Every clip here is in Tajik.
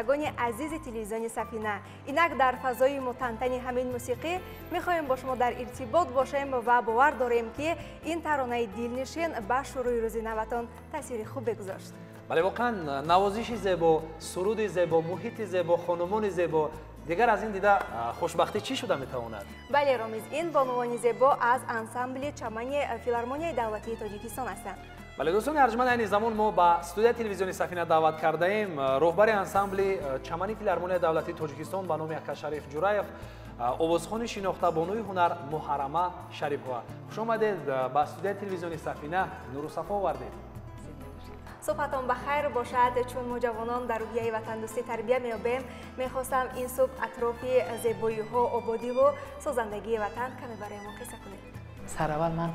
شنوندگان عزیز تلویزیون سفینه، اینک در فضای متنتن همین موسیقی میخواهیم با شما در ارتباط باشیم و باور داریم که این ترانه دلنشین به شروع روز نوتان تاثیر خوب بگذاشت. بله واقعا نوازش زیبا، سرود زیبا، محیط زیبا، خانمان زیبا، دیگر از این دیده خوشبختی چی شده میتواند؟ بله رامیز، این بانوان زیبا از انسامبل چمن فیلارمونیای دولتی تاجیکستان هستند. بله دوستان ارجمند، این زمان ما با استودیو تلویزیونی سفینه دعوت کرده ایم رهبر انسامبل چمن فیلارمونیای دولتی تاجیکستان به نام اکا شریف جورایف، آوازخوان شناخته بانوی هنر محرمه شریفова. خوش آمدید به استودیو تلویزیونی سفینه، نور و صفا آوردید. صبحتان بخیر باشد. چون ما جوانان در روحیه وطن دوستی تربیت می‌یابیم، می‌خواستم این صبح اطراف زیبایی‌ها، آبادی و سازندگی وطن کمی برای ما قصه کنید. سر اول من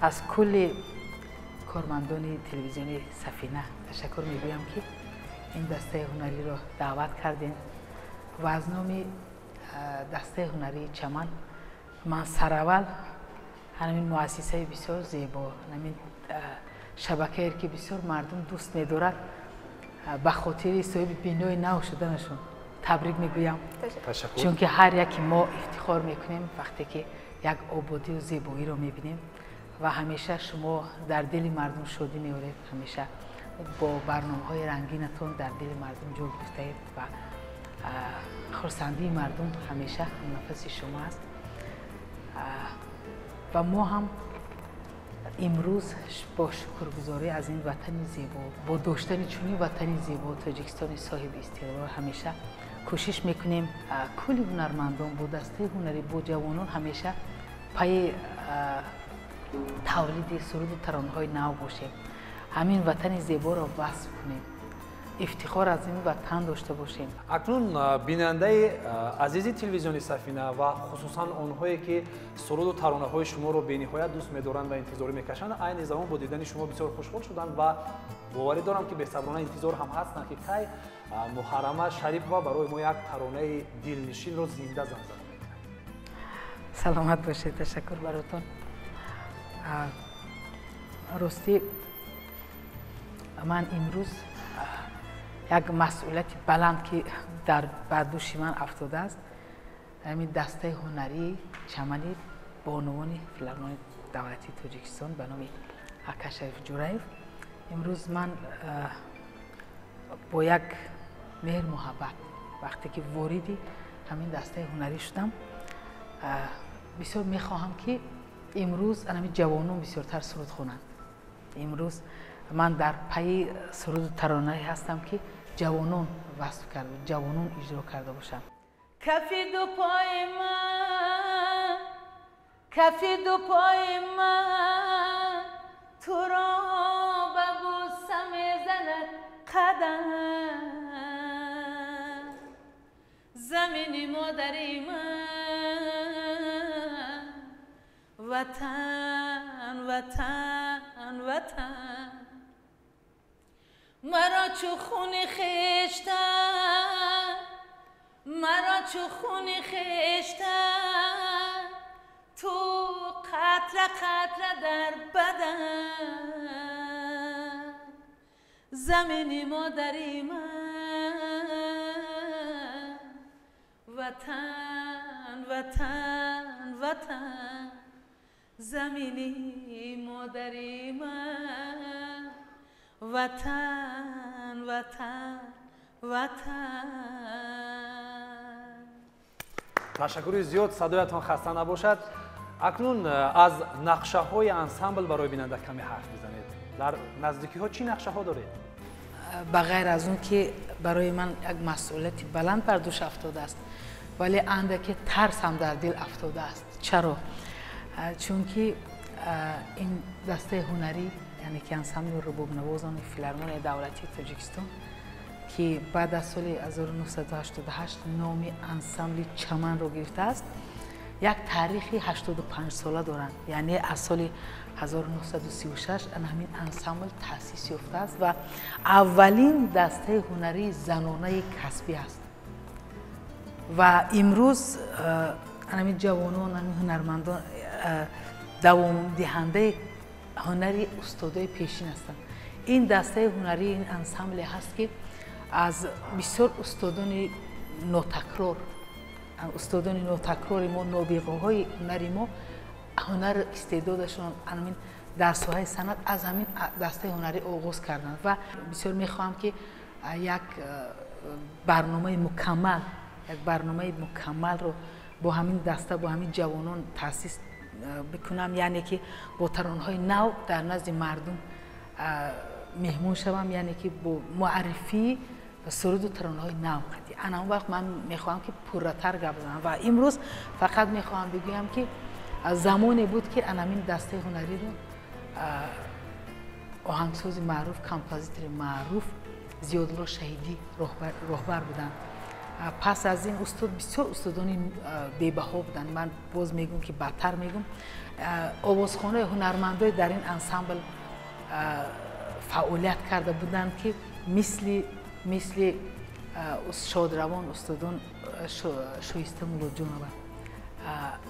از کل کارمندان تلویزیونی سفینه تشکر می‌گویم که این دسته هنری را دعوت کردین و از نام دسته هنری چمن من سر اول همین مؤسسه بسیار زیبا، همین شبکه‌ای که بسیار مردم دوست می‌دارد به خاطر صاحب بینای نو شدنشون تبریک می‌گویم. تشکر. چون که هر یکی ما افتخار می‌کنیم وقتی که یک آبادی و زیبایی رو می‌بینیم و همیشه شما در دل مردم شادی می‌آورید، همیشه با برنامه‌های رنگینتون در دل مردم جا گرفتید و خرسندی مردم همیشه نفس شما است. و ما هم امروز با شکرگزاری از این وطن زیبا، با داشتن چنین وطن زیبا تاجیکستان صاحب استقرار همیشه کوشش میکنیم کل هنرمندان با دسته هنری با جوانان همیشه پای تولید سرود و ترانه‌های نو باشیم، همین وطن زیبا را وصف کنیم، افتخار از این وطن داشته باشیم. اکنون بیننده عزیز تلویزیونی سفینه و خصوصا آنهایی که سرود و ترانه‌های شما رو بی‌نهایت دوست می‌دارند و انتظار می‌کشند، این زمان با دیدن شما بسیار خوشحال شدند و باوری دارم که بی‌صبرانه انتظار هم هستند که کی محرمه شریفova برای ما یک ترانه دلنشین رو زنده زنده می‌کنه. سلامت باشید. تشکر براتون. راستی من امروز یک مسئولیت بلند که بر دوش من افتاده است، همین دسته هنری چمنی بانوان فیلارمونی دولتی تاجیکستان به نام اکا شریف جورایف، امروز من با یک مهر محبت وقتی که واردی همین دسته هنری شدم، بسیار میخواهم که امروز همین جوانان بسیارتر سرود خوانند. امروز من در پی سرود ترانه هستم که جوانان وصف کرده، جوانان اجرا کرده باشم. کفی دو پای من، کفی دو پای من، تو را به بوسه میزند قدم، زمین مادری من، وطن وطن وطن، مرا چو خون خشتن، مرا چو خون خشتن، تو قطره قطره در بدن، زمین مادری من، وطن وطن وطن، زمینی مادری من، وطن وطن وطن. تشکر زیاد، صدایتان خسته نباشد. اکنون از نقشه های انسامبل برای بیننده کمی حرف بزنید. در نزدیکی ها چی نقشه ها دارید؟ بغیر از اون که برای من یک مسئولیت بلند بر دوش افتاده است، ولی اندکی ترس هم در دل افتاده است. چرا؟ چون که این دسته هنری یعنی که انسامبل رباب نوازان فیلارمونی دولتی تاجیکستان که بعد از سال 1988 نام انسامبل چمن را گرفته است، یک تاریخی 85 ساله دارند. یعنی از سال 1936 همین انسامبل تأسیس یافته است و اولین دسته هنری زنانه کسبی است و امروز همین جوانان، همین هنرمندان دوام دهنده هنری استادای پیشین هستند. این دسته هنری این انسامبل هست که از بسیار استادان نوتکرار ما نابغه های هنری ما هنر استعدادشون همین در ساحه صنعت از همین دسته هنری آغاز کردند و بسیار میخواهم که یک برنامه مکمل رو با همین دسته با همین جوانان تأسیس بکنم، یعنی که با ترانه‌های نو در نزد مردم مهمون شوم، یعنی که با معرفی سرود و ترانه‌های نو قدی انا اون وقت من میخواهم که پرتر گپ بزنم و امروز فقط میخواهم بگویم که زمانی بود که انا این دسته هنری رو آهنگساز معروف، کامپوزیتور معروف زیادالله شهیدی رهبر بودن. پس از این استاد بسیار استادان بی‌بها بودن. من باز میگم که بدتر میگم آوازخوان‌های هنرمندای در این انسامبل فعالیت کرده بودند که مثل شادروان استادان شایسته مولا جانور،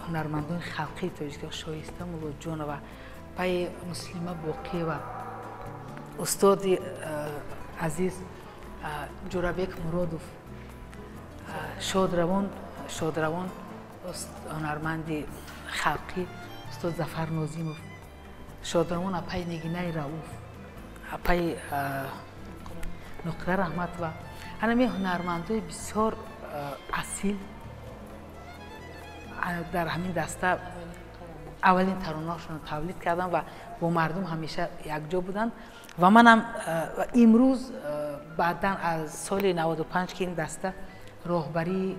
هنرمندان خلقی تاجیک شایسته مولا جانور، پای مسلمه باقی و استاد عزیز جورابک مرادوف، شادروان هنرمند خلقی استاد ظفر نازیموف، شادروان اپای نگینه رؤوف، اپای نقره رحمت و همین هنرمندای بسیار اصیل در همین دسته اولین ترانه‌هاشون تولید کردن و با مردم همیشه یکجا بودن و منم امروز بعداً از سال 95 که این دسته راهبری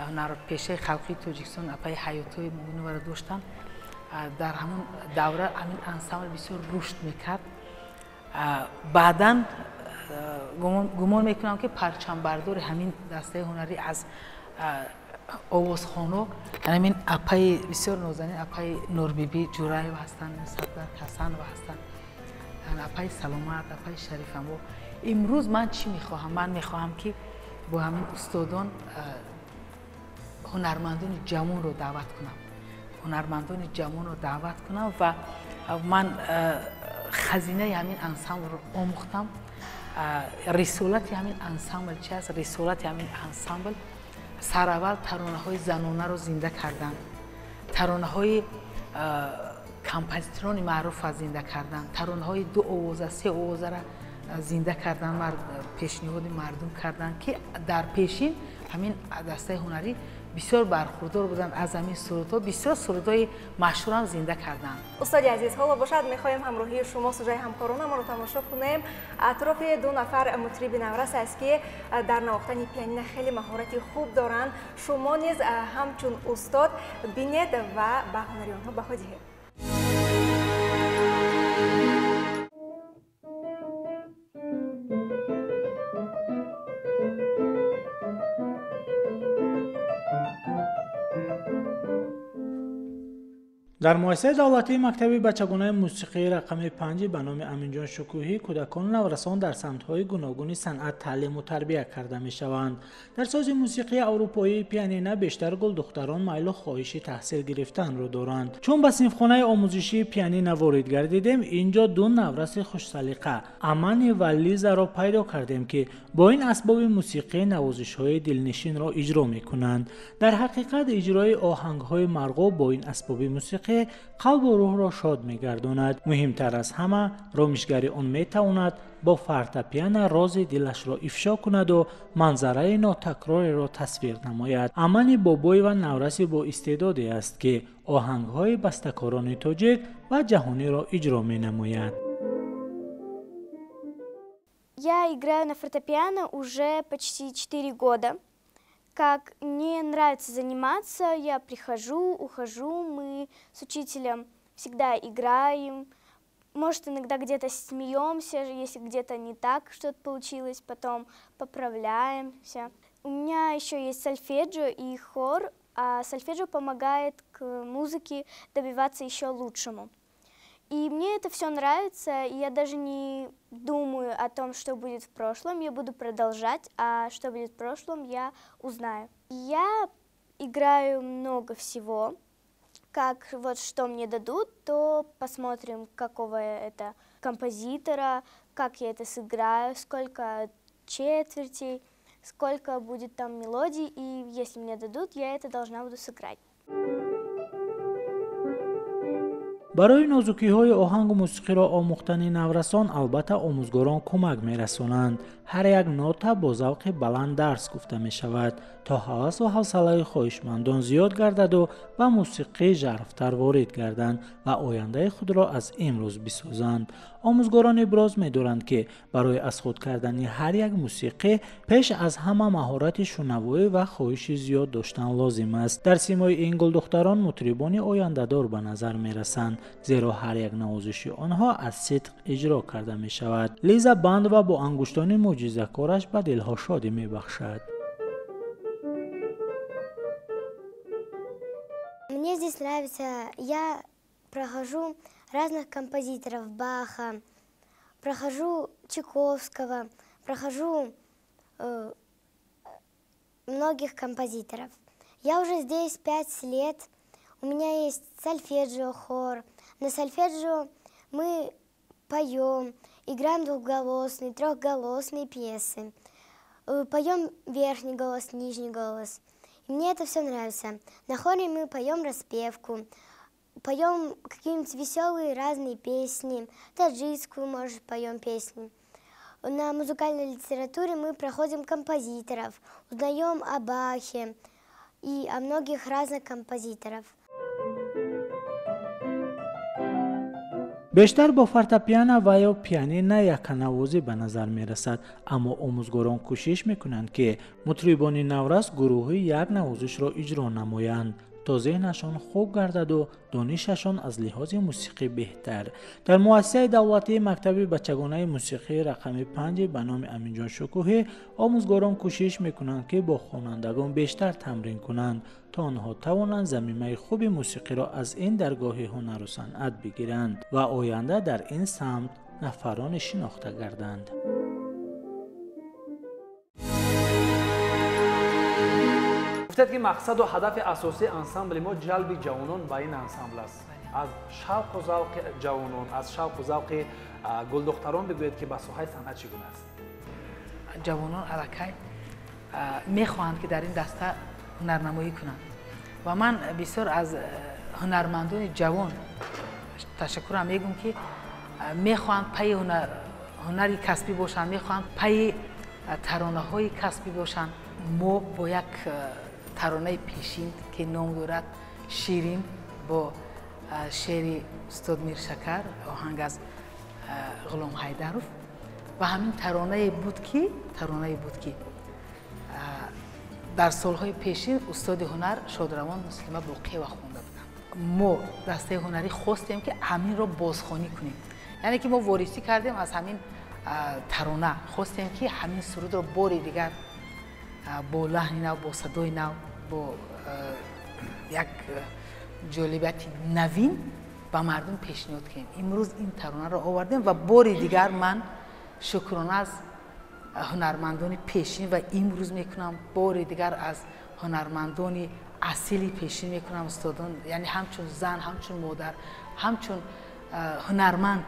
هنرپیشه خلقی تاجیکستان اپای حیاتوی مومنه را داشتن، در همون دوره همین انسامبل بسیار رشد میکرد. بعداً گمان میکنم که پرچم بردار همین دسته هنری از آوازخوان‌ها همین اپای بسیار نازنین اپای نوربیبی جورایو هستند، صدق حسن و هستند، اپای سلامت، اپای شریف هم. امروز من چی میخواهم؟ من میخواهم که با همین استادان هنرمندان جوان رو دعوت کنم و من خزینه همین انسامبل رو آموختم. رسالت همین انسامبل چی است؟ رسالت همین انسامبل سر اول ترانه‌های زنانه رو زنده کردن، ترانه‌های کامپوزیتوران معروف از زنده کردن، ترانه‌های 2 آوازه 3 آوازه را زنده کردن، پیشنهاد مردم کردن که در پیشین همین دسته هنری بسیار برخوردار بودن از همین سرودها، بسیار سرودهای مشهور هم زنده کردن. استاد عزیز، حالا باشد میخوایم همراهی شما سوژه همکاران ما رو تماشا کنیم. اطراف 2 نفر مطرب نورس است که در نواختن پیانین خیلی مهارت خوب دارند. شما نیز همچون استاد بینید و به هنری آنها بها دهید. در مؤسسه دولتی مکتب بچگانه موسیقی رقم 5 به نام امینجان شکوهی کودکان نورسان در سمت‌های گوناگون صنعت تعلیم و تربیت کرده می‌شوند. در ساز موسیقی اروپایی پیانینه بیشتر گل دختران میل و خواهش تحصیل گرفتن رو دارند. چون به صنفخانه آموزشی پیانینه وارد گردیدیم، اینجا 2 نورس خوش سلیقه امان و لیزا را پیدا کردیم که با این اسباب موسیقی نوازش‌های دلنشین را اجرا می‌کنند. در حقیقت اجرای آهنگ‌های مرغوب با این اسباب موسیقی قلب و روح را شاد می‌گرداند. مهمتر از همه رامشگری آن می‌تواند با فورتپیانو راز دلش را افشا کند و منظره ناتکراری را تصویر نماید. امان بابای و نورسی با استعدادی است که آهنگ‌های بسته‌کاران تاجیک و جهانی را اجرا می‌نماید. Я играю на фортепиано уже почти 4 года. Как мне нравится заниматься, я прихожу, ухожу, мы с учителем всегда играем. Может, иногда где-то смеемся, если где-то не так что-то получилось, потом поправляемся. У меня еще есть сольфеджио и хор, а сольфеджио помогает к музыке добиваться еще лучшему. И мне это все нравится, и я даже не думаю о том, что будет в прошлом, я буду продолжать, а что будет в прошлом, я узнаю. Я играю много всего, как вот что мне дадут, то посмотрим, какого это композитора, как я это сыграю, сколько четвертей, сколько будет там мелодий, и если мне дадут, я это должна буду сыграть. برای نازکی‌های آهنگ و موسیقی را آموختن نورسان البته آموزگاران کمک می‌رسانند. هر یک نوت با ذوق بلند درس گفته می‌شود تا حواس و حوصله خواهشمندان زیاد گردد و به موسیقی ژرف‌تر وارد گردند و آینده خود را از امروز بسازند. آموزگاران ابراز می‌دارند که برای از خود کردن هر یک موسیقی پیش از همه مهارت شنوایی و خواهش زیاد داشتن لازم است. در سیمای این گل دختران مطربان آینده‌دار به نظر می‌رسند، زیرا هر یک نوازش آنها از صدق اجرا کرده می‌شود. لیزا بند و با انگشتان معجزه‌کارش به دلها شادی می‌بخشد. Мне здесь нравится, я прохожу разных композиторов, Баха, прохожу Чайковского, прохожу многих композиторов. Я уже здесь 5 лет, у меня есть сольфеджио, хор. На сольфеджио мы поем, играем двухголосные, трехголосные пьесы, поем верхний голос, нижний голос. И мне это все нравится. На хоре мы поем распевку, поем какие-нибудь веселые разные песни, таджикскую, может, поем песню. На музыкальной литературе мы проходим композиторов, узнаем о Бахе и о многих разных композиторов. بیشتر با فورتپیانو و یا پیانین یکنوازی به نظر می رسد، اما آموزگاران کوشش می کنند که مطربان نورس گروهی یک نوازش را اجرا نمایند تا ذهنشان خوب گردد و دانششان از لحاظ موسیقی بهتر. در مؤسسه دولتی مکتب بچگانه موسیقی رقم 5 به نام امینجان شکوهی آموزگاران کوشش میکنند که با خوانندگان بیشتر تمرین کنند تا آنها توانند ضمیمه خوب موسیقی را از این درگاه هنر و صنعت بگیرند و آینده در این سمت نفران شناخته گردند. گفتید که مقصد و هدف اساسی انسامبل ما جلب جوانان به این انسامبل است. از شوق و ذوق جوانان، از شوق و ذوق گل دختران بگویید که به ساحه صنعت چگونه است؟ جوانان الکی میخواهند که در این دسته هنرنمایی کنند و من بسیار از هنرمندان جوان تشکر میگم که میخواهند پی هنری کسبی باشند، میخواهند پی ترانه های کسبی باشند. ما با یک ترانه پیشین که نام دارد شیرین با شعر استاد میرشکر، آهنگ از غلام حیدرов و همین ترانه بود که در سالهای پیشین استاد هنر شادروان مسلمه باقی و خونده بودن. ما دسته هنری خواستیم که همین را بازخوانی کنیم، یعنی که ما وارسی کردیم از همین ترانه، خواستیم که همین سرود را باری دیگر با لحن نو، با صدای نو، با یک جالبیت نوین به مردم پیشنهاد کنیم. امروز این ترانه را آوردیم و باری دیگر من شکرانه از هنرمندان پیشین و امروز میکنم باری دیگر از هنرمندان اصیلی پیشین میکنم، استادان، یعنی همچون زن، همچون مادر، همچون هنرمند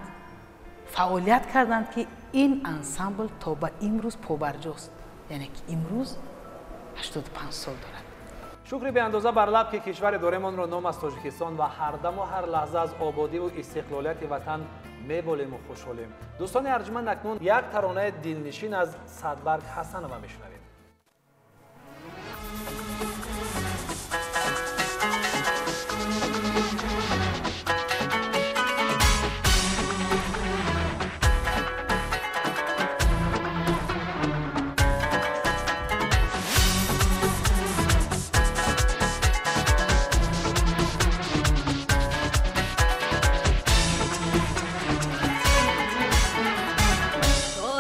فعالیت کردند که این انسامبل تا به امروز پابرجاست، یعنی که امروز 85 سال دارد. شکری به اندازه بر لب که کشور دورمان را نام از تاجیکستان و هر دم و هر لحظه از آبادی و استقلالیت وطن میبالیم و خوشحالیم. دوستان ارجمند، اکنون یک ترانه دلنشین از صدبرگ حسنova میشنویم.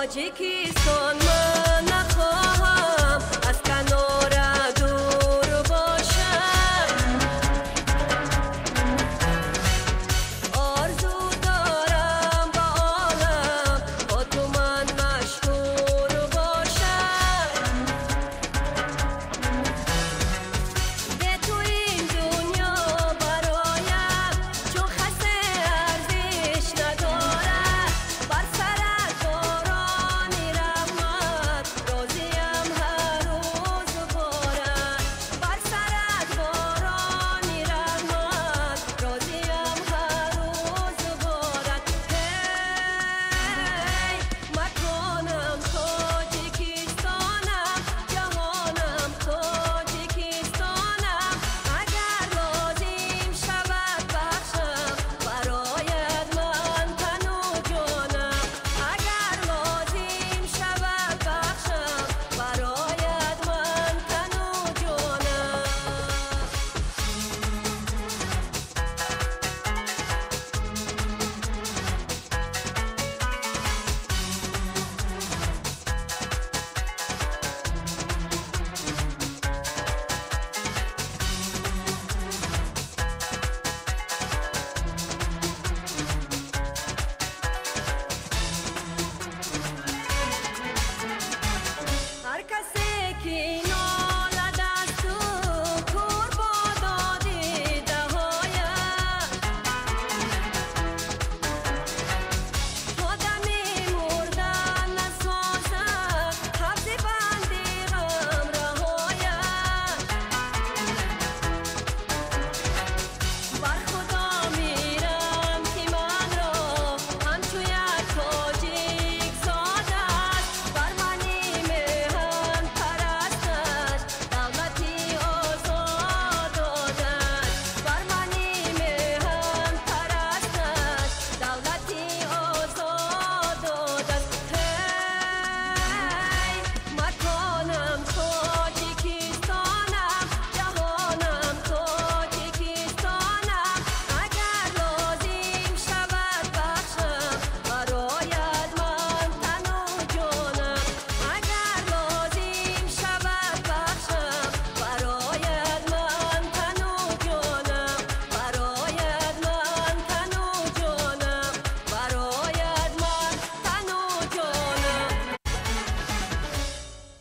تاجیکستان من نخواهم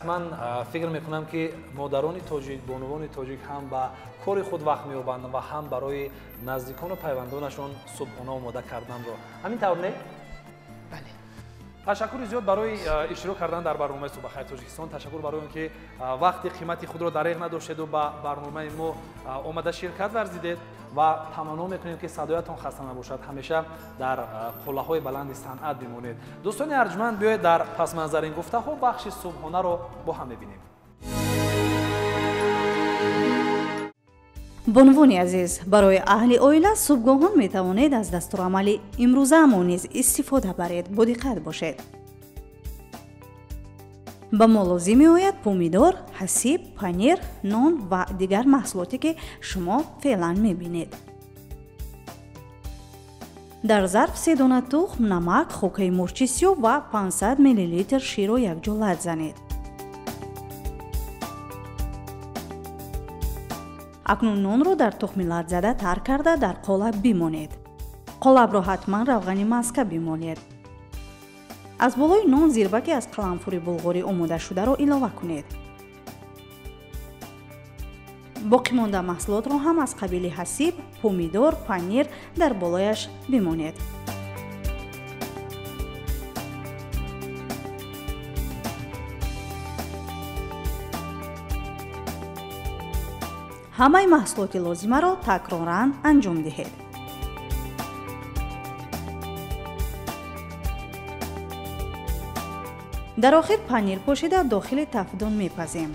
من فکر میکنم که مادران تاجیک بانوان تاجیک هم با کار خود وقت می‌یابند و هم برای نزدیکان و پیوندانشان صبحانه آماده کردن را همین طور نه؟ بله. تشکر زیاد برای اشتراک کردن در برنامه صبح خیر تاجیکستان. تشکر برای اینکه وقتی قیمتی خود را دریغ نداشتید و با برنامه ما آمده شرکت ورزیدید و تمنا میکنیم که صدایتان خسته نباشد، همیشه در قله‌های بلند صنعت بمانید. دوستان ارجمند، بیایید در پس منظر این گفته‌ها بخش صبحانه را با هم ببینیم. бонвони азиз, барои аҳли оила субҳгоҳон метавонед аз дастурамали имрӯзаамон низ истифода баред. бо диққат бошед. ба мо лозим меояд помидор, ҳасиб, панир, нон ва дигар маҳсулоте ки шумо феълан мебинед. дар зарф 3 дона тухм, намак, хокаи мурчи сиёҳ ва 500 мл ширро якҷо лад занед. акнун нонро дар тухми ладзада тар карда дар қолаб бимонед. қолабро ҳатман равғани маска бимолед. аз болои нон зирбаки аз қаламфури булғори омодашударо илова кунед. боқӣ монда маҳсулотро ҳам аз қабили ҳасиб, помидор, панир дар болояш бимонед. ҳамаи маҳсулоти лозимаро такроран анҷом диҳед. дар охир панир пошида дохили тафдон мепазем.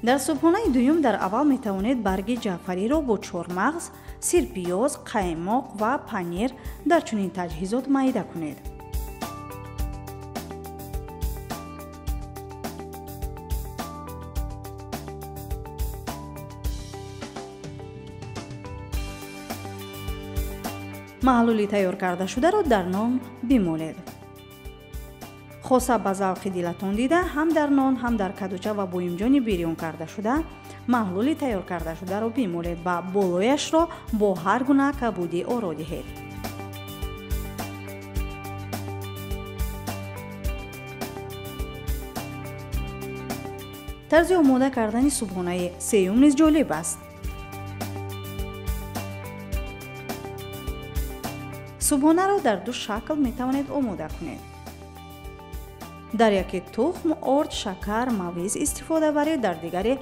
дар субҳонаи дуюм дар аввал метавонед барги ҷаъфариро бо чормағз, сирпиёз, қаймоқ ва панир дар чунин таҷҳизот майда кунед. маҳлули тайёр кардашударо дар нон бимолед. хоса ба завқи дилатон дида ҳам дар нон, ҳам дар кадуча ва буимҷони бирён кардашуда маҳлули тайёр кардашударо бимолед ва болояшро бо ҳар гуна кабудӣ оро диҳед. тарзи омода кардани субҳонаи сеюм низ ҷолиб аст. субҳонаро дар ду шакл метавонед омода кунед. дар яке тухм, орд, шакар, мавиз истифода баред, дар дигаре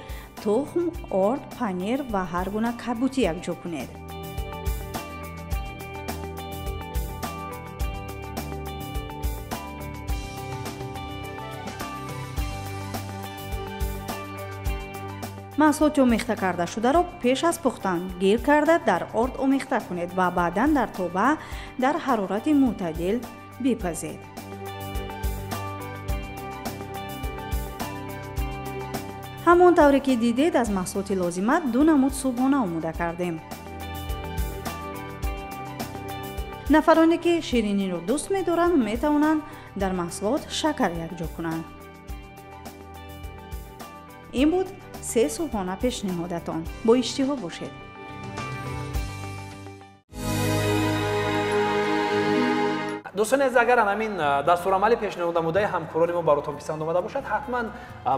тухм, орд, панир ва ҳар гуна кабутӣ якҷо кунед. маҳсулоти омехта кардашударо пеш аз пухтан гир карда дар орд омехта кунед ва баъдан дар тоба дар ҳарорати мӯътадил бипазед. ҳамон тавре ки дидед аз маҳсулоти лозима ду намуд субҳона омода кардем. нафароне ки шириниро дӯст медоранд метавонанд дар маҳсулот шакар якҷо кунанд. ин буд 3 субҳона пешниҳодатон. бо иштиҳо бошед. دوستان عزیز، اگر همین دستورالعمل پیشنهاد نموده همکاران ما براتون پسند اومده باشد، حتما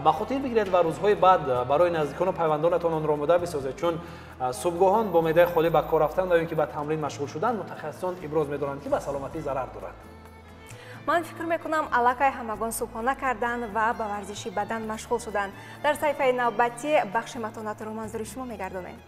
به خاطر بگیرید و روزهای بعد برای نزدیکان و پیوندانتان آن را آماده بسازید، چون صبحگاهان با معده خالی به کار رفتن و اینکه به تمرین مشغول شدن متخصصان ابراز می‌دارند که به سلامتی ضرر دارد. من فکر میکنم علاقه همگان صبحانه کردن و به ورزش بدن مشغول شدن. در صفحه نوبتی بخش متانات رو منظور شما میگردونیم.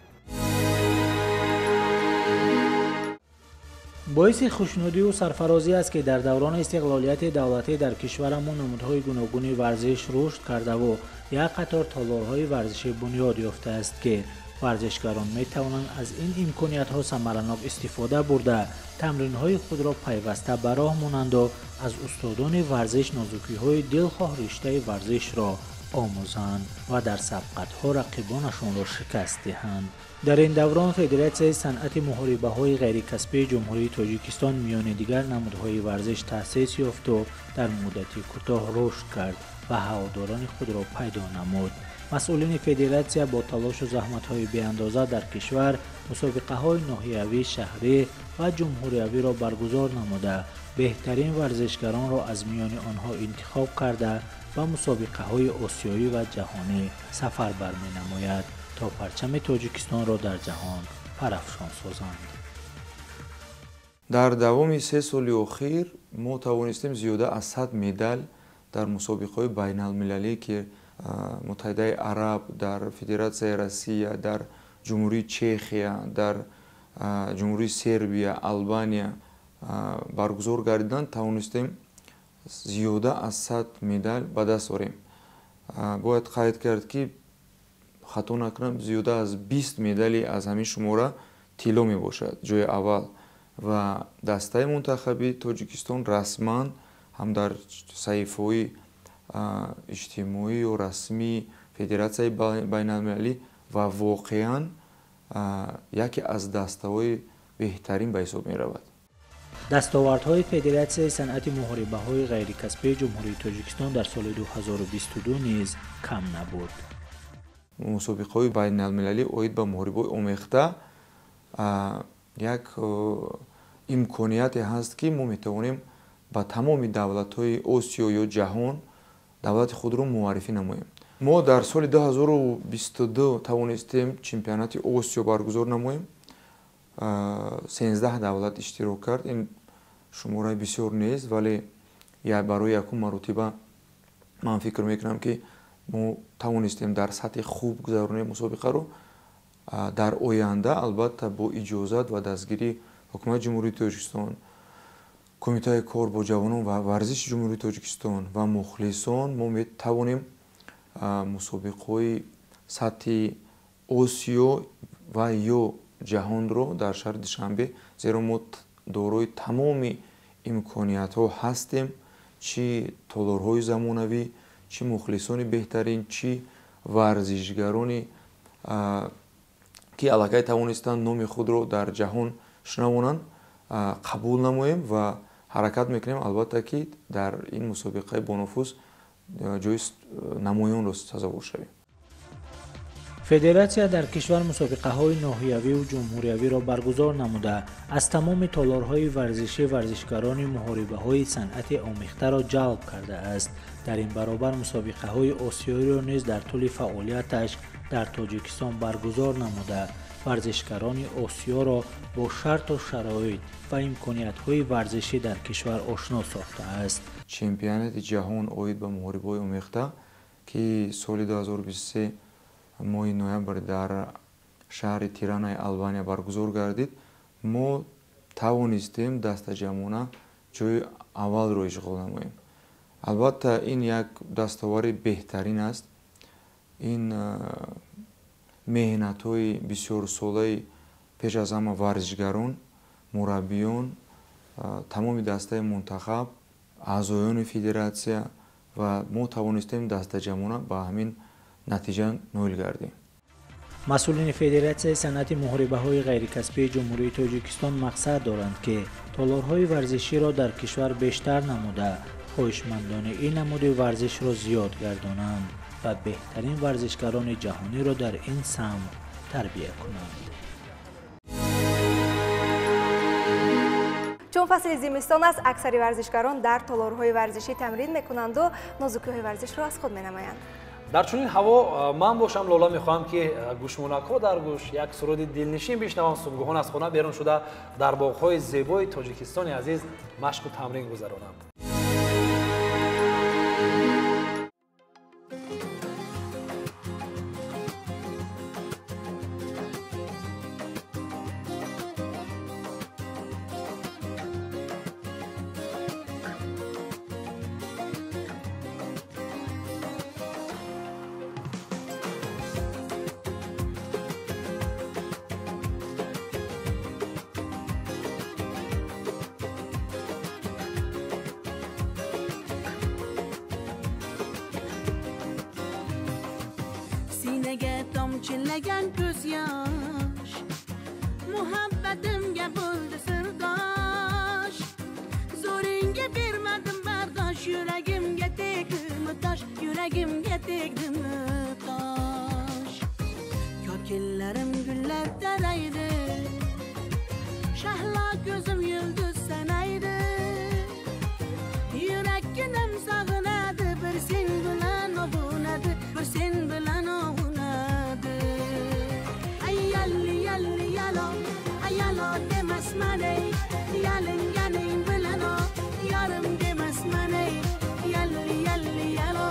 باعث خوشنودی و سرفرازی است که در دوران استقلالیت دولتی در کشورمان نمودهای گوناگون ورزش رشد کرده و یک قطار تالارهای ورزشی بنیاد یافته است که ورزشکاران می توانند از این امکانیت‌ها ثمرناک استفاده برده تمرین‌های خود را پیوسته به راه مانند و از استادان ورزش نازکی‌های دلخواه رشته ورزش را آموزند و در سبقت‌ها رقیبانشان را شکست دهند. در این دوران فدراسیون صنعت محاربه‌های غیرکسبی جمهوری تاجیکستان میان دیگر نمودهای ورزش تأسیس یافت و در مدتی کوتاه رشد کرد و هواداران خود را پیدا نمود. مسئولین فدراسیون با تلاش و زحمت‌های بی‌اندازه در کشور مسابقه‌های ناحیوی، شهری و جمهوریوی را برگزار نموده بهترین ورزشکاران را از میان آنها انتخاب کرده و مسابقه‌های آسیایی و جهانی سفر برمی‌نماید تا پرچم تاجیکستان را در جهان پرافشان سازند. در دوام 3 سال اخیر ما توانستیم زیاده از 100 مدال در مسابقه‌های بین‌المللی که متحده عرب، در فدراسیون روسیه، در جمهوری چخیا، در جمهوری سربیا، آلبانیا برگزار گردیدند توانستیم زیاده از 100 مدال به دست آوریم. باید قید کرد که خطا نکنم زیاده از 20 مدالی از همین شماره طلا می باشد جای اول و دسته منتخبی تاجیکستان رسما هم در صحیفه‌های اجتماعی و رسمی فدراسیون بین‌المللی و واقعا یکی از دسته‌های بهترین به حساب می رود. دستاوردهای فدراسیون صنعت محاربه‌های غیرکسبی جمهوری تاجیکستان در سال 2022 نیز کم نبود. مسابقه‌های بین‌المللی اوید به محاربه آمیخته یک امکانیتی هست که ما می‌توانیم با تمام دولت‌های آسیا یا جهان دولت خود را معرفی نماییم. ما در سال 2022 توانستیم چمپیونات آسیا برگزار نماییم. 13 دولت اشتراک کرد. این شماره بسیار نیست ولی برای یکم مرتبه من فکر میکنم که ما توانستیم در سطح خوب گذرانیم مسابقه رو. در آینده البته با اجازت و دستگیری حکومت جمهوری تاجیکستان، کمیته کار با جوانان و ورزش جمهوری تاجیکستان و مخلصان ما میتوانیم مسابقه‌های سطح آسیا و یا جهان رو در شهر دوشنبه، زیرا ما دارای تمام امکانیت‌ها هستیم، چی تالارهای زمانوی، چی مخلصان بهترین، چی ورزشگرانی که علاقه توانستند نام خود رو در جهان شنوانند قبول نماییم و حرکت میکنیم. البته که در این مسابقه بانفوذ جای نمایان را سزاوار شویم. فدراسیون در کشور مسابقه‌های ناحیوی و جمهوریوی را برگزار نموده از تمام تالارهای ورزشی ورزشکاران محاربه‌های صنعت آمیخته را جلب کرده است. در این برابر مسابقه‌های آسیایی را نیز در طول فعالیتش در تاجیکستان برگزار نموده ورزشکاران آسیا را با شرط و شرایط و امکانیت‌های ورزشی در کشور آشنا ساخته است. چمپیونات جهان اوید به محاربه آمیخته که سال 2023 ماه نوامبر در شهر تیران آلبانیا برگزار گردید، ما توانستیم دست جمعانه جای اول را اشغال نماییم. البته این یک دستاورد بهترین است. این مهنت‌های بسیار ساله پیش از همه ورزشگران، مربیان، تمام دسته منتخب، اعضایان فدراسیون و ما توانستیم دست جمعانه با همین نتیجه نایل گردیم. مسئولین فدراسیون صنعت محاربه‌های غیرکسبی جمهوری تاجیکستان مقصد دارند که تالارهای ورزشی را در کشور بیشتر نموده خواهشمندان این نمود ورزش را زیاد گردانند و بهترین ورزشکاران جهانی را در این سمت تربیت کنند. چون فصل زمستان است، اکثر ورزشکاران در تالارهای ورزشی تمرین میکنند و نازکی‌های ورزش را از خود مینمایند. در چنین هوا من باشم لالا میخواهم که گوشمونک‌ها در گوش یک سرود دلنشین بشنوم. صبحگاهان از خانه بیرون شده در باغ‌های زیبای تاجیکستان عزیز مشق و تمرین گذرانم. tomchilagan ko'z yosh muhabbatimga bo'ldi sirdosh zo'ringga bermadim bardosh yuragimga tegdimi tosh yuragimga tegdimi tosh ko'killarim gullar taraydi shahlo ko'zim yulduz sanaydi yurakkinam sog'inadi bir sen bilan ovunadi bir sen bilan ovunadi ay yalli yalli yalo ay yalo demasman ey yalinganing bilan o yarim demasman ey yalli yalli yalo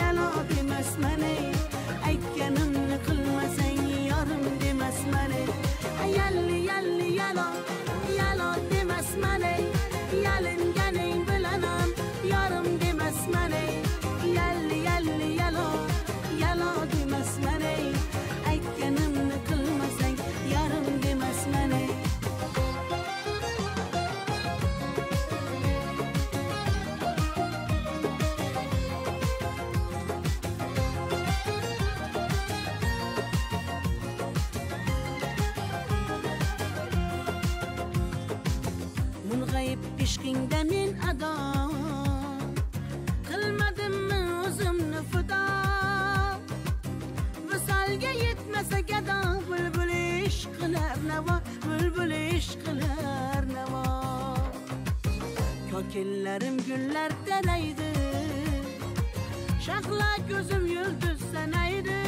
yalo demasman ey aytganimni qilmasang yorim demasman ey ay yalli yalli yalo yalo demasman ey yalinganing bilan ham yorim demasman ey yalli yalli yalo yalo demasman ey aytganimni qilmasang yorim demasman ey mung'ayib ishqingda men ado qilmadimmi o'zimni fido visolga yetmasa gado bulbul ishq qilar navo bulbul ishq qilar navo ko'killarim gullar taraydi shahlo ko'zim yulduz sanaydi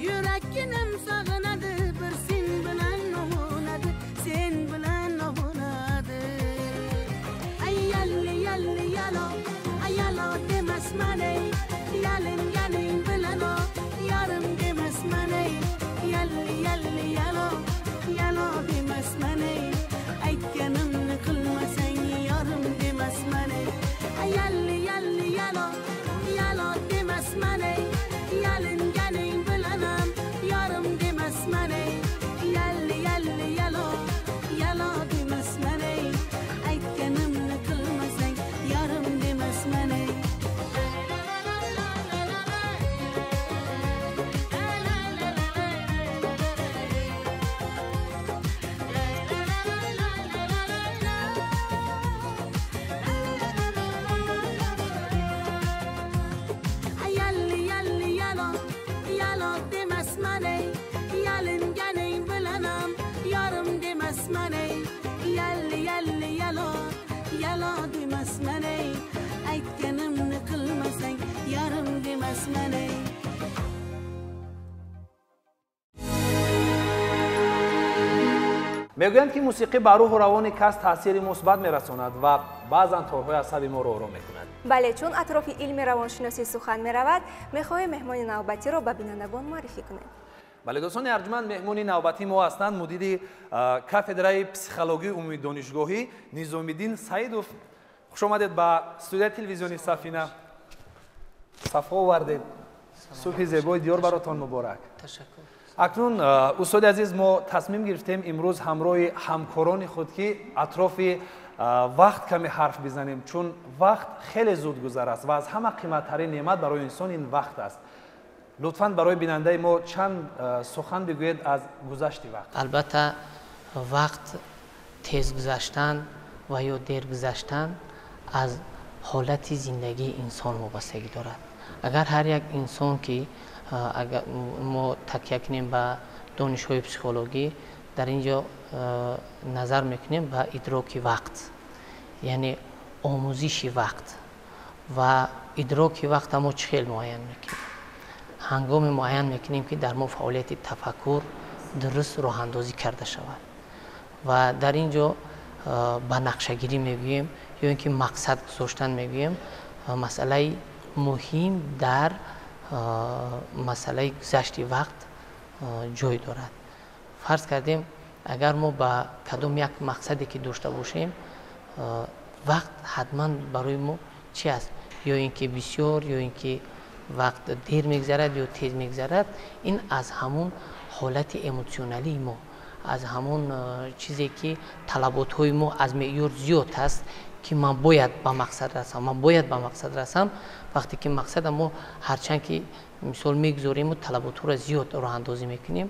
yurakkinam sog'inadi bir sen bilan ovunadi sen bilan ovunadi ay yalli yalli yalo ay yalo demasman ey yalinganing bilan o yorim demasman ey yalli yalli yalo yalo demasman ey aytganimni qilmasang yorim demasman ey ay yalli yalli yalo yalo demasman ey yalinganing bilan ham yorim demasman ey yalli yalli yalo yalo demasman ey aytganimni qilmasang yorim demasman ey yalli yalli yalo yalo demasman ey yalinganing bilan ham yorim demasman ey yalli yalli yalo yalo demasman ey aytganimni qilmasang yorim demasman ey мегӯянд ки мусиқӣ ба рӯҳу равони кас таъсири мусбат мерасонад ва баъзан торҳои асаби моро ором мекунад. бале чун атрофи илми равоншиносӣ сухан меравад мехоҳем меҳмони навбатиро ба бинандагон маърифӣ кунем. бале дӯстони арҷуманд, меҳмони навбатии мо ҳастанд мудири кафедраи психологии умумии донишгоҳӣ Низомиддин Саидов. хуш омадед ба студияи телевизиони Сафина. сафо овардед. субҳи зебои диёр баротон муборак. ташаккур. акнун устоди азиз, мо тасмим гирифтем имрӯз ҳамроҳи ҳамкорони худ ки атрофи вақт каме ҳарф бизанем, чун вақт хеле зуд гузар аст ва аз ҳама қиматтарин неъмат барои инсон ин вақт аст. лутфан барои бинандаи мо чанд сухан бигӯед аз гузашти вақт. албатта вақт тез гузаштан ва ё дер гузаштан аз ҳолати зиндагии инсон вобастагӣ дорад. агар ҳар як инсон ки اگر ما تکیه کنیم به دانش‌های پسیکولوژی در اینجا نظر میکنیم به ادراک وقت، یعنی آموزش وقت و ادراک وقت ما چه خیلی معین میکنیم. هنگام معین میکنیم که در ما فعالیت تفکر درست راه اندازی کرده شود و در اینجا به نقشه‌گیری میگوییم یا اینکه مقصد گذاشتن میگوییم. مسئله مهم در مسئله گذشت وقت جای دارد. فرض کردیم اگر ما با کدام یک مقصدی که داشته باشیم وقت حتما برای ما چی است؟ یا اینکه بسیار یا اینکه وقت دیر میگذرد یا تیز میگذرد. این از همون حالت ایموشنالی ما، از همون چیزی که طلبات های ما از معیار زیاد است که من باید به مقصد رسم، من باید به مقصد رسم. وقتی که مقصد ما هرچند که مثال میگذاریم و طلبات را زیاد راه اندازی میکنیم،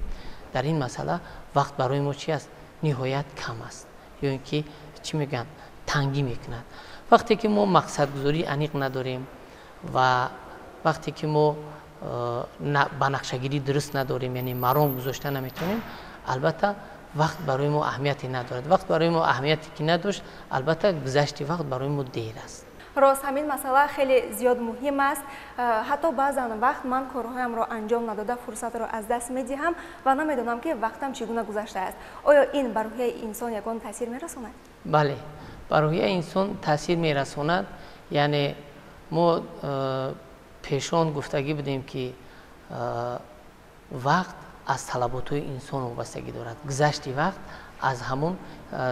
در این مسئله وقت برای ما چی است؟ نهایت کم است، یا اینکه چی میگن تنگی میکند. وقتی که ما مقصد گذاری عمیق نداریم و وقتی که ما با نقشه‌گیری درست نداریم، یعنی مرام گذاشته نمیتونیم، البته وقت برای ما اهمیتی ندارد. وقت برای ما اهمیتی که نداشت، البته گذشت وقت برای ما دیر است. راست همین مسئله خیلی زیاد مهم است. حتی بعضا وقت من کارهایم را انجام نداده فرصت را از دست میدهم و نمیدونم که وقتم چگونه گذشته است. آیا این بر روحیه انسان یگان تاثیر میرساند؟ بله، بر روحیه انسان تاثیر میرساند. یعنی ما پیشان گفتگی بودیم که وقت از طلبات انسان وابستگی دارد. گذشت وقت از همون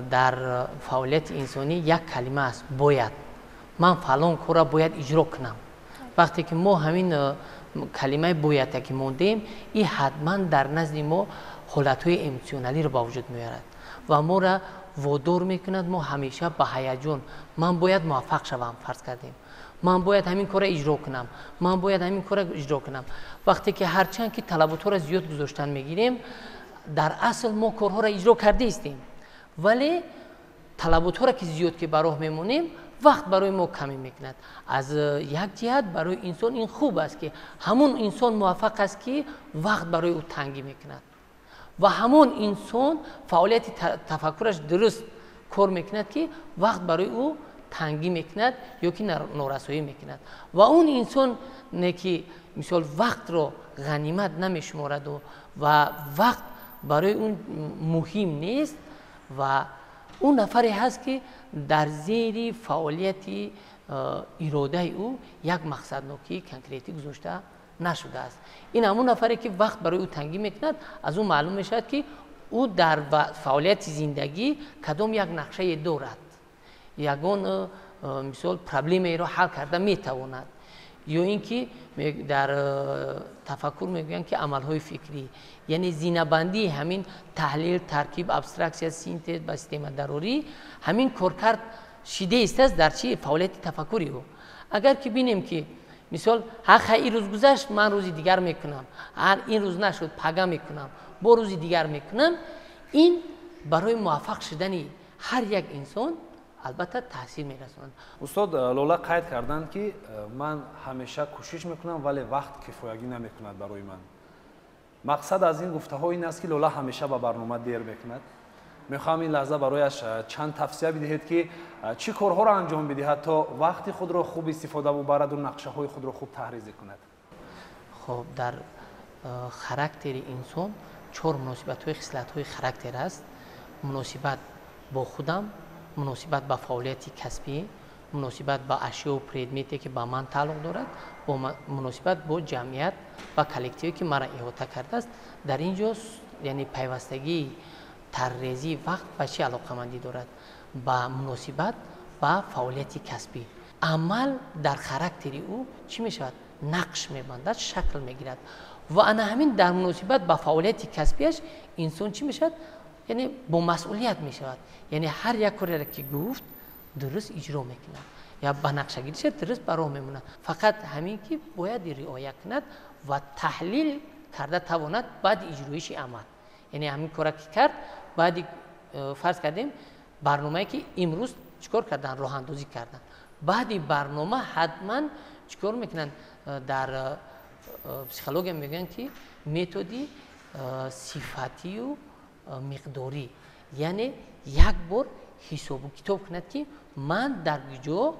در فعالیت انسانی یک کلمه است، باید. من فلان کار را باید اجرا کنم. وقتی که ما همین کلمه باید که موندیم، این حتما در نزد ما حالتهای اموشنالی را با وجود میارد و ما را وادار میکند ما همیشه به هیجان من باید موفق شوم، فرض کردیم من باید همین کار را اجرا کنم، من باید همین کار را اجرا کنم. وقتی که هرچند که طلبات را زیاد گذاشتن میگیریم، در اصل ما کارها را اجرا کرده استیم، ولی طلبات را که زیاد که براه میمونیم، وقت برای ما کمی میکند. از یک جهت برای انسان این خوب است که همون انسان موفق است که وقت برای او تنگی میکند و همون انسان فعالیت تفکرش درست کار میکند که وقت برای او تنگی میکند یا که نارسایی میکند. و اون انسان نه که مثال وقت رو غنیمت نمیشمارد و وقت برای اون مهم نیست و اون نفری هست که در زیر فعالیت اراده او یک مقصد نوکی کنکریتی گذاشته نشده است. این همون نفری که وقت برای او تنگی میکند، از اون معلوم میشد که او در فعالیت زندگی کدام یک نقشه دارد، یگان مثال پرابلمی را حل کرده میتواند، یا اینکه در تفکر میگویند که عملهای فکری، یعنی زینه‌بندی همین تحلیل، ترکیب، ابسترکسیا، سینتز و سیستم دراری، همین کارکرد شیده است در چی فعالیت تفکری او. اگر که بینیم که مثال این روز گذشت، من روزی دیگر میکنم، این روز نشد پگه میکنم، با روزی دیگر میکنم، این برای موفق شدن هر یک انسان البته تاثیر میرساند. استاد لولا قید کردند که من همیشه کوشش میکنم ولی وقت کفایتی نمیکند برای من. مقصد از این گفته ها این است که لولا همیشه به برنامه دیر میکند. میخوام این لحظه برایش چند توصیه بدهید که چی کارها را انجام بدهد تا وقت خود را خوب استفاده ببرد و نقشه های خود را خوب تحریز کند. خب در خاراکتر انسان 4 مناسبت های خصلت های خاراکتر است. مناسبت با خودم، مناسبت با فعالیت کسبی، مناسبت با اشیاء و پردمیتی که با من تعلق دارد، با مناسبت با جمعیت و کلکتیوی که مرا احاطه کرده است. در اینجا یعنی پیوستگی طرح‌ریزی وقت به چه علاقه‌مندی دارد؟ با مناسبت با فعالیت کسبی. عمل در خاراکتر او چی میشود؟ نقش میبندد، شکل میگیرد و انا همین در مناسبت با فعالیت کسبیش انسان چی میشود؟ یعنی با مسئولیت میشود، یعنی هر یک کاری را که گفت درست اجرا میکند یا با نقشه‌گیریش درست براه میموند. فقط همین که باید رعایت کند و تحلیل کرده تواند بعد اجرایش عمل، یعنی همین کاری که کرد بعد فرض کردیم برنامه‌ای که امروز چیکار کردن، راه اندازی کردن، بعد برنامه حتما چیکار میکنن؟ در پسیکولوژی میگن که متدی صفتی و مقداری، یعنی یک بار حساب و کتاب کند که من در گیجو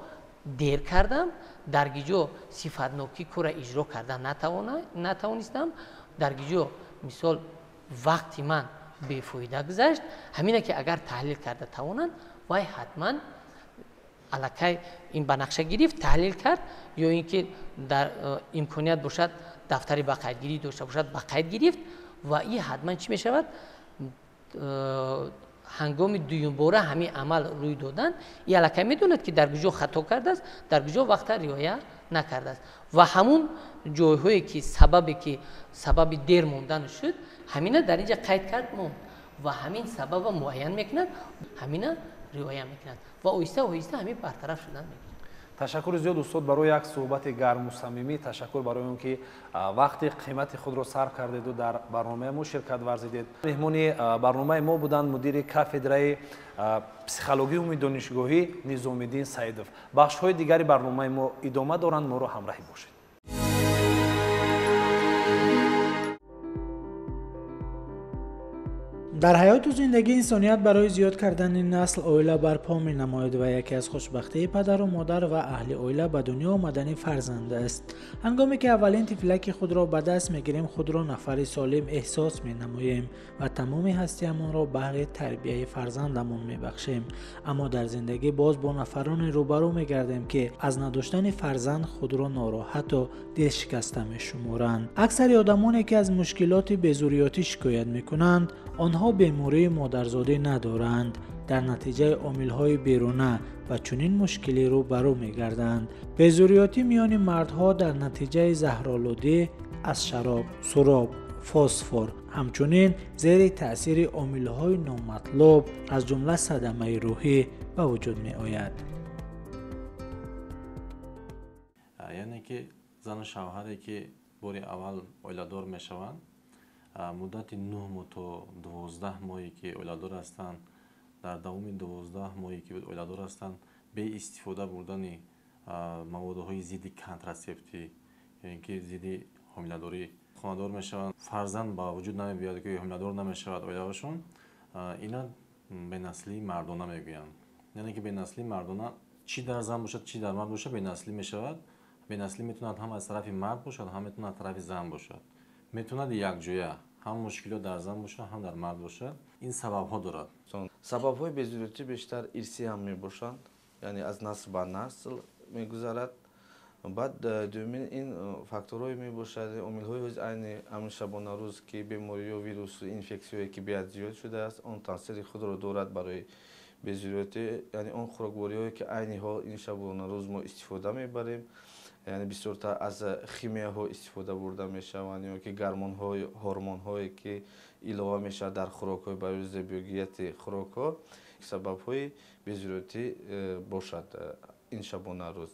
دیر کردم، در گیجو صفت نوکی کار اجرا کردن نتوانستم، در گیجو مثال وقتی من بیفایده گذشت. همینه که اگر تحلیل کرده توانند وای حتما الکی این به نقشه گرفت تحلیل کرد، یا اینکه در امکانیت باشد دفتری با قیدگیری داشته باشد با قید گرفت و این حتما چی می شود؟ هنگام دویم باره همین عمل روی دادن این الکی میدوند که در کجا خطا کرده است، در کجا وقت رعایت نکرده است و همون جایهایی که سبب دیر موندن شد همینه در اینجا قید کرد موند و همین سبب معین میکند، همینه риоя мекунанд ва оҳиста оҳиста ҳамин бартараф шудан мегирад. ташаккури зиёд устод барои як суҳбати гарму самимӣ. Ташаккур барои он ки вақти қимати худро сарф кардеду дар барномаи мо ширкат варзидед. меҳмони барномаи мо буданд мудири кафедраи психологиюми донишгоҳӣ Низомиддин Саидов. бахшҳои дигари барномаи мо идома доранд, моро ҳамроҳӣ бошед. дар ҳаёту зиндагии инсоният барои зиёд кардани насл оила барпо менамояд ва яке аз хушбахтии падару модар ва аҳли оила ба дунё омадани фарзанд аст. ҳангоме ки аввалин тифлаки худро ба даст мегирем, худро нафари солим эҳсос менамоем ва тамоми ҳастиамонро баҳри тарбияи фарзандамон мебахшем. аммо дар зиндагӣ боз бо нафароне рӯбарӯ мегардем ки аз надоштани фарзанд худро нороҳату дилшикаста мешуморанд. аксари одамоне ки аз мушкилоти безурётӣ шикоят мекунанд, онҳо бемории модарзодӣ надоранд. дар натиҷаи омилҳои беруна ба чунин мушкилӣ рӯбарӯ мегарданд. безурётӣ миёни мардҳо дар натиҷаи заҳролудӣ аз шароб, суроб, фосфор, ҳамчунин зери таъсири омилҳои номатлуб аз ҷумла садамаи рӯҳӣ ба вуҷуд меояд. яъне ки зану шавҳаре ки бори аввал оиладор мешаванд, муддати 9 моҳ то 12 моҳе ки оиладор ҳастанд, дар давоми 12 моҳе ки оиладор ҳастанд, бе истифода бурдани маводҳои зидди контрасептӣ, яъне ки зидди ҳомиладорӣ хонадор мешаванд, фарзанд ба вуҷуд намебиёяд, ки ҳомиладор намешавад оилавашон, ина бенаслии мардона мегӯянд. яъне ки бенаслии мардона чӣ дар зан бошад, чӣ дар мард бошад, бенаслӣ мешавад. бенаслӣ метавонад ҳам аз тарафи мард бошад, ҳам метавонад аз тарафи зан бошад. метавонад якҷоя ҳам мушкилот дар зан бошад, ҳам дар мард бошад. ин сабабҳо дорад. сабабҳои безурётӣ бештар ирсӣ ҳам мебошанд, яъне аз насл ба насл мегузарад. баъд дуюмин ин факторҳое мебошад, омилҳои айни ҳамин шабонарӯз ки бемориё, вирусу инфексияе ки беяд зиёд шудааст, он таъсири худро дорад барои безурётӣ. яъне он хӯроквориҳое ки айни ҳол ин шабонарӯз мо истифода мебарем, яъне бисёртар аз химияҳо истифода бурда мешаванд, ё ки гормонҳои ҳормонҳое ки илова мешавад дар хӯрокҳо барои зебёгияти хӯрокҳо сабабҳои безурётӣ бошад ин шабонарӯз.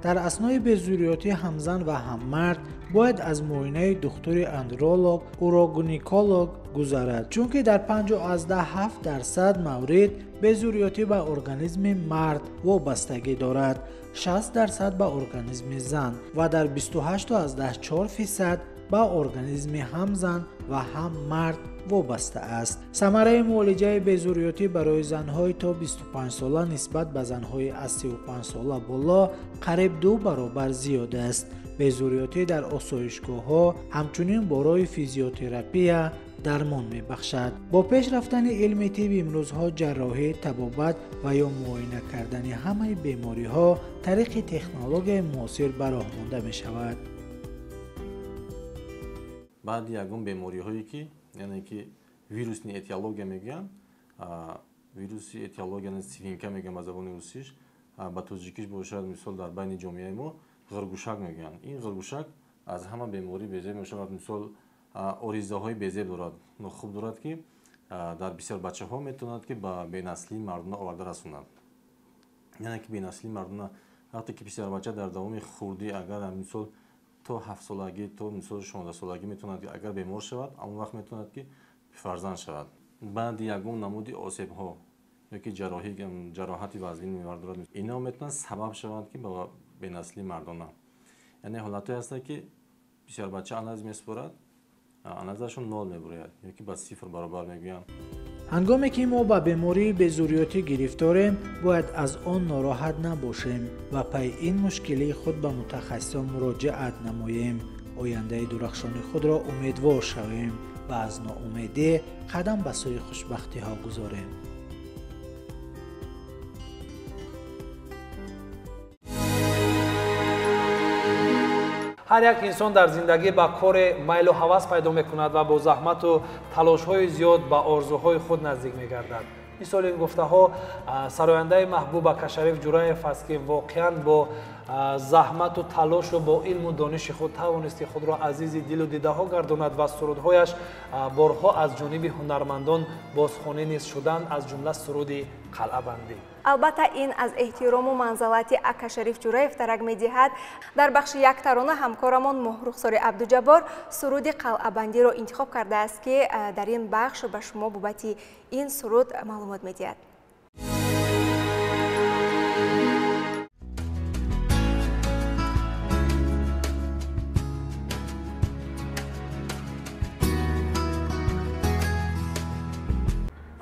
дар аснои безурётӣ ҳам зан ва ҳам мард бояд аз муоинаи духтури андролог, урогинеколог гузарад, чунки дар 5.7% маврид безурётӣ ба организми мард вобастагӣ дорад, 60% ба организми зан ва дар 28.4% ба организми ҳам зан ва ҳам мард вобаста аст. самараи муолиҷаи безурётӣ барои занҳои то 25 сола нисбат ба занҳои аз 35 сола боло қариб 2 баробар зиёд аст. безурётӣ дар осоишгоҳҳо ҳамчунин борои физиотерапия дармон мебахшад. бо пеш рафтани илми тиб имрӯзҳо ҷарроҳӣ, табобат ва ё муоина кардани ҳамаи бемориҳо тариқи технологияи муосир ба роҳ монда мешавад. баъди ягон бемориҳое ки яъне ки вирусни этиология мегӯянд, вируси этиология свинка мегӯянд ба забони русиш, ба тоҷикиш бошад, мисол дар байни ҷомеаи мо ғиргушак мегӯянд. ин ғиргушак аз ҳама беморӣ безеб мешавад. мисол оризаҳои безеб дорад, хуб дорад ки дар бисёр бачаҳо метавонад ки ба бенаслии мардона оварда расонад. яъне ки бенаслии мардона вақте ки писарбача дар давоми хурдӣ агар мисол то 7 солагӣ то мисол 16 солагӣ метавонад ки агар бемор шавад, амон вақт метавонад ки фарзанд шавад. баъди ягон намуди осебҳо ёки ҷароҳати вазнин мевардорад, ино метавонад сабаб шаванд ки ба бенаслии мардона. яъне ҳолатҳое ҳастанд ки писарбача анализ месупорад, анализашон 0 мебурояд ёки ба 0 баробар мегӯянд. ҳангоме ки мо ба бемории безурётӣ гирифторем, бояд аз он нороҳат набошем ва пай ин мушкилӣ худ ба мутахассисон муроҷиат намоем. ояндаи дурахшони худро умедвор шавем ва аз ноумедӣ қадам ба сӯи хушбахтиҳо гузорем. ҳар як инсон дар зиндагӣ ба коре майлу ҳавас пайдо мекунад ва бо заҳмату талошҳои зиёд ба орзуҳои худ наздик мегардад. مثال این گفته ها سراینده محبوب کشریف جورایف است که واقعا با زحمت و تلاش و با علم و دانش خود توانستی خود را عزیز دل و دیده ها گرداند و سرودهایش بارها از جانب هنرمندان بازخوانی نیز شدند، از جمله سرود قلعه بندی. البته این از احترام و منزلت اکا شریف جورایف درک می‌دهد. در بخش یک ترانه همکارمان مهرخسار عبدالجبار سرود قلعه بندی را انتخاب کرده است که در این بخش به شما بابت این سرود معلومات می‌دهد.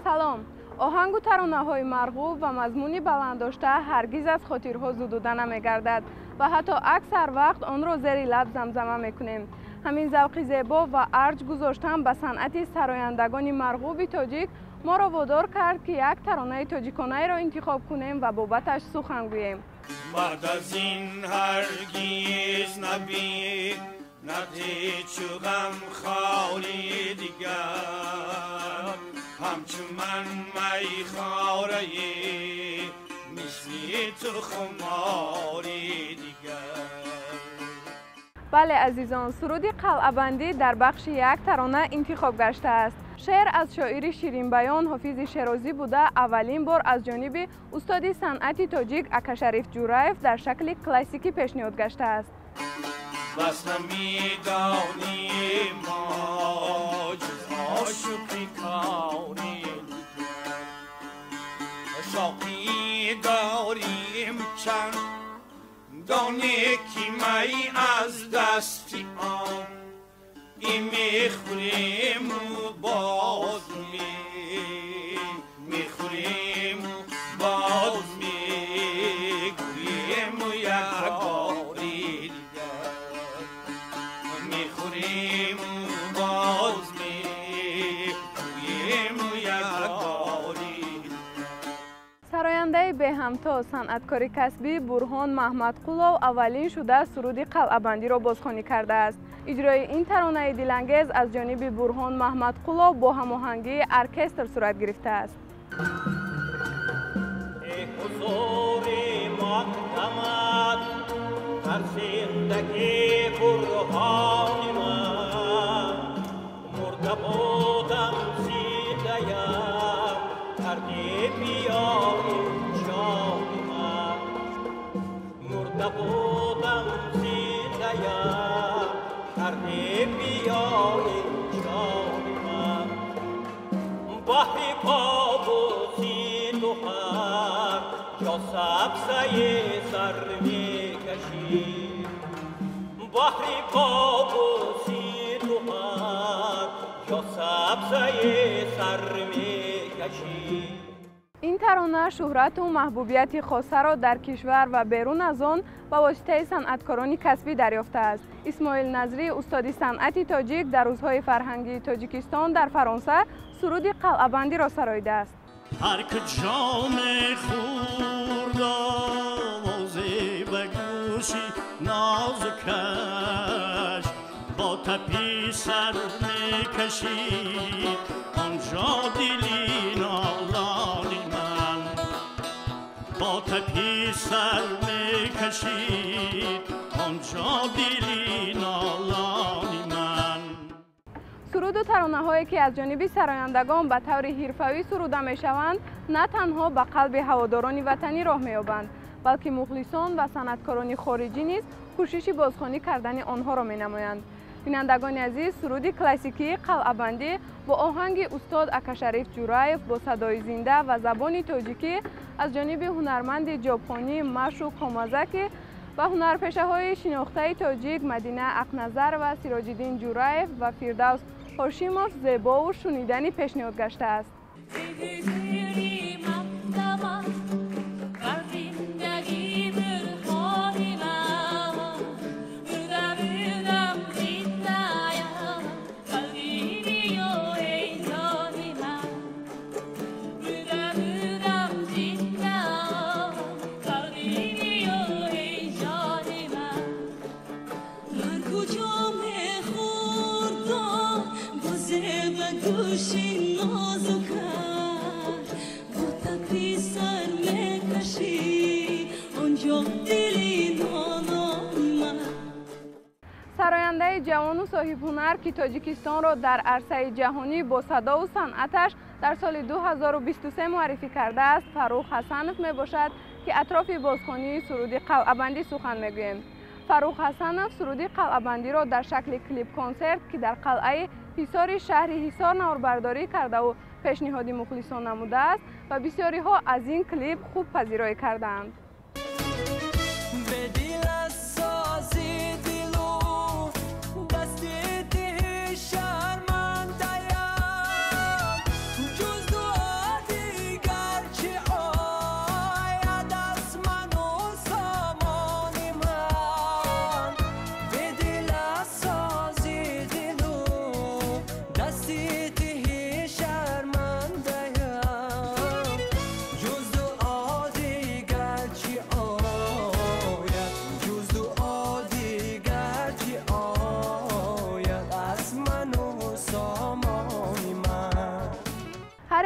سلام. آهنگ و ترانه‌های مرغوب و مضمونی بلند داشته هرگز از خاطرها زدوده نمی‌گردد و حتی اکثر وقت آن را زیر لب زمزمه می‌کنیم. همین ذوق زیبا و ارج گذاشتن به صنعت سرایندگان مرغوب تاجیک ما را وادار کرد که یک ترانه تاجیکانه را انتخاب کنیم و بابتش سخن گوییم. بعد از این هرگز نبی ندید چو غمخواری دیگر، همچون من میخواره مثل تو خماری دیگر. بله عزیزان، سرود قلعه بندی در بخش یک ترانه انتخاب گشته است. شعر از شاعر شیرین بیان حافظ شیرازی بوده اولین بار از جانب استاد صنعت تاجیک اکا شریف جورایف در شکل کلاسیکی پیشنهاد گشته است. بس نمیدانی ما جز عاشقی کاری شوقی داریم چند دانه کی می از دستی آن این میخوریم و باز میخوریم و باز میگویم و یک باری میخوریم و باز میگویم و یک باری. سراینده به همتا صنعتکار کسبی برهان محمد قلو اولین شده سرود قلعه بندی را بازخوانی کرده است. اجرای این ترانه دلانگیز از جانب برهان محمد قلو با هماهنگی ارکستر صورت گرفته است. ای حضور مقدمت در زندگی برهان من مرده بودم زیده‌ام کردی بیای جان من مرده بودم زیده‌ام کردی بیای جان من بحر پابوسی تو هر جا سبزه سر میکشی بحر پابوسی تو هر جا سبزه سر میکشی. این ترانه شهرت و محبوبیت خاصه را در کشور و بیرون از آن با واسطه صنعتکاران کسبی دریافته است. اسماعیل نظری استاد صنعت تاجیک در روزهای فرهنگی تاجیکستان در فرانسه سرود قلعه بندی را سراییده است. هر که جام خورد آوازی به گوشی نازکش با تپی سر میکشید آنجا دلی نالانی من با تپی سر میکشید آنجا دلی نالانی من. سرود و ترانه هایی که از جانب سرایندگان به طور حرفه‌ای سروده می شوند نه تنها به قلب هواداران وطنی راه می یابند بلکه مخلصان و صنعتکاران خارجی نیز کوشش بازخوانی کردن آنها را می نمایند. بینندگان عزیز، سرود کلاسیکی قلعه بندی با آهنگ استاد اکا شریف جورایف با صدای زنده و زبان تاجیکی از جانب هنرمند ژاپنی مشو کامازاکی و هنرپیشه های شناخته تاجیک مدینه اقنظر و سراج‌الدین جورایف و فردوس هاشیموف زیبا و شنیدنی پیشنهاد گشته است. جوان و صاحب هنر که تاجیکستان را در عرصه جهانی با صدا و صنعتش در سال 2023 معرفی کرده است فروخ حسنوف می باشد که اطراف بازخوانی سرود قلعه بندی سخن میگوییم. فروخ حسنوف سرود قلعه بندی را در شکل کلیپ کنسرت که در قلعه حصار شهر حصار نواربرداری کرده و پیشنهاد مخلصان نموده است و بسیاری ها از این کلیپ خوب پذیرایی کردند.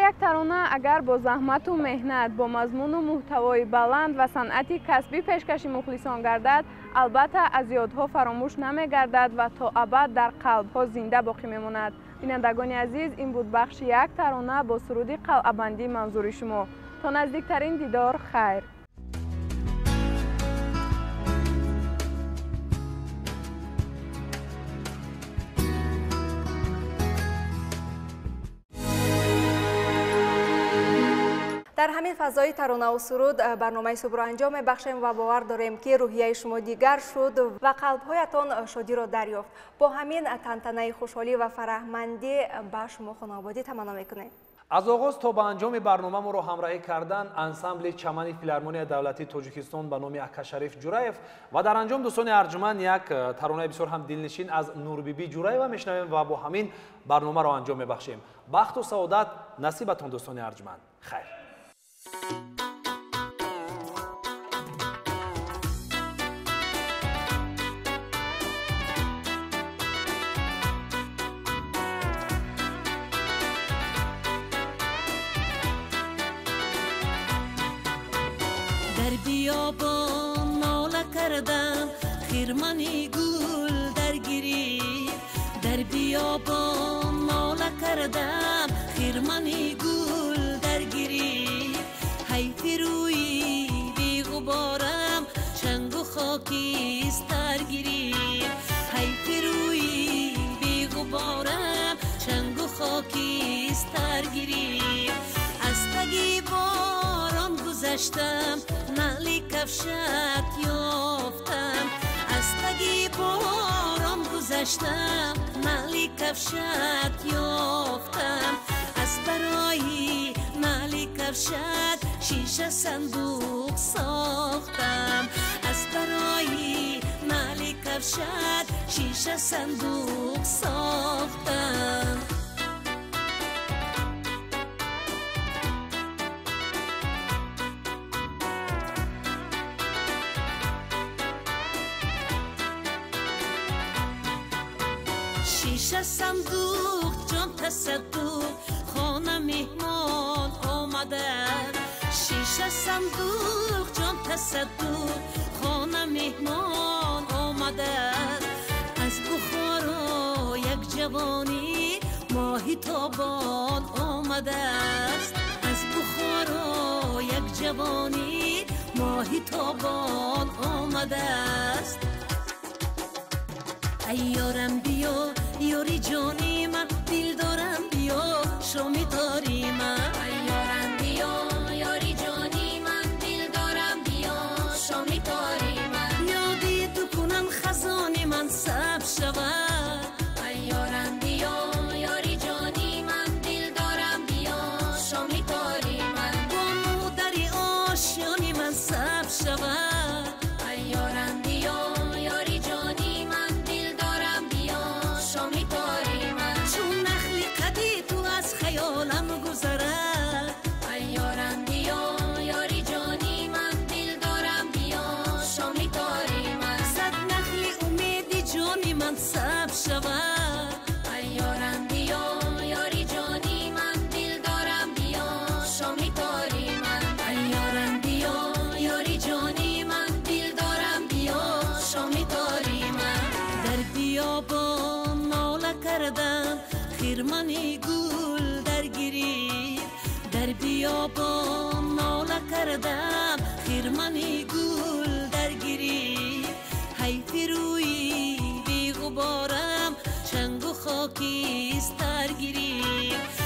یک ترانه اگر با زحمت و مهنت با مضمون و محتوای بلند و صنعتی کسبی پیشکش مخلصان گردد البته از یادها فراموش نمی گردد و تا ابد در قلبها زنده باقی میماند. بینندگان عزیز این بود بخش یک ترانه با سرود قلعه بندی منظور شما. تا نزدیکترین دیدار خیر. در همین فضای ترانه و سرود برنامه صبح را انجام بخشیم و باور داریم که روحیه شما دیگر شد و قلبهایتان شادی را دریافت. با همین تنتنه خوشحالی و فرحمندی به شما خانوادگی تمنا میکنیم. از آغاز تا به انجام برنامه ما را همراهی کردن انسامبل چمن فیلارمونی دولتی تاجیکستان به نام اکا شریف جوراєв و در انجام دوستان ارجمند یک ترانه بسیار هم دلنشین از نوربیبی جوراєва میشنویم و با همین برنامه را انجام میبخشیم. بخت و سعادت نصیبتان دوستان ارجمند. خیر. در بیابان ناله کردم خرمنی گل در گریخت در بیابان ناله کردم خرمنی گل در گریخت حیف روی بی غبارم چنگ و خاکستر گریخت حیف روی بی غبارم چنگ و خاکستر گریخت از تگی باران گذشتم نعلی کفشت یافتم از تگی باران گذشتم نعلی کفشت یافتم از برای نعلی کفشت شیشه صندوق ساختم از برای نعلی کفشت شیشه صندوق ساختم شیشه صندوق جان تصدق خانه مهمان آمده شیشه صندوق جان تصدق خانه مهمان آمده از بخارا یک جوانی ماهی تابان آمده است از بخارا یک جوانی ماهی تابان آمده است ای یارم بیا یاری جانی من دل دارم بیا شامی تاری من ای یارم بیا یاری جانی من دل دارم بیا شامی تاری من یادی تو کنم خزانی من سب شود ای یارم بیا یاری جانی من دل دارم بیا شامی تاری من با مادری آشیانی من سب شود ای یارم بیا یاری جانی من دل دارم بیا شامی تاری من چون نخلی خیرمنی گل در گریب در بیابان ناله کردم خیرمنی گل در گریب حیف روی بی غبارم چنگ و خاکیستر گریب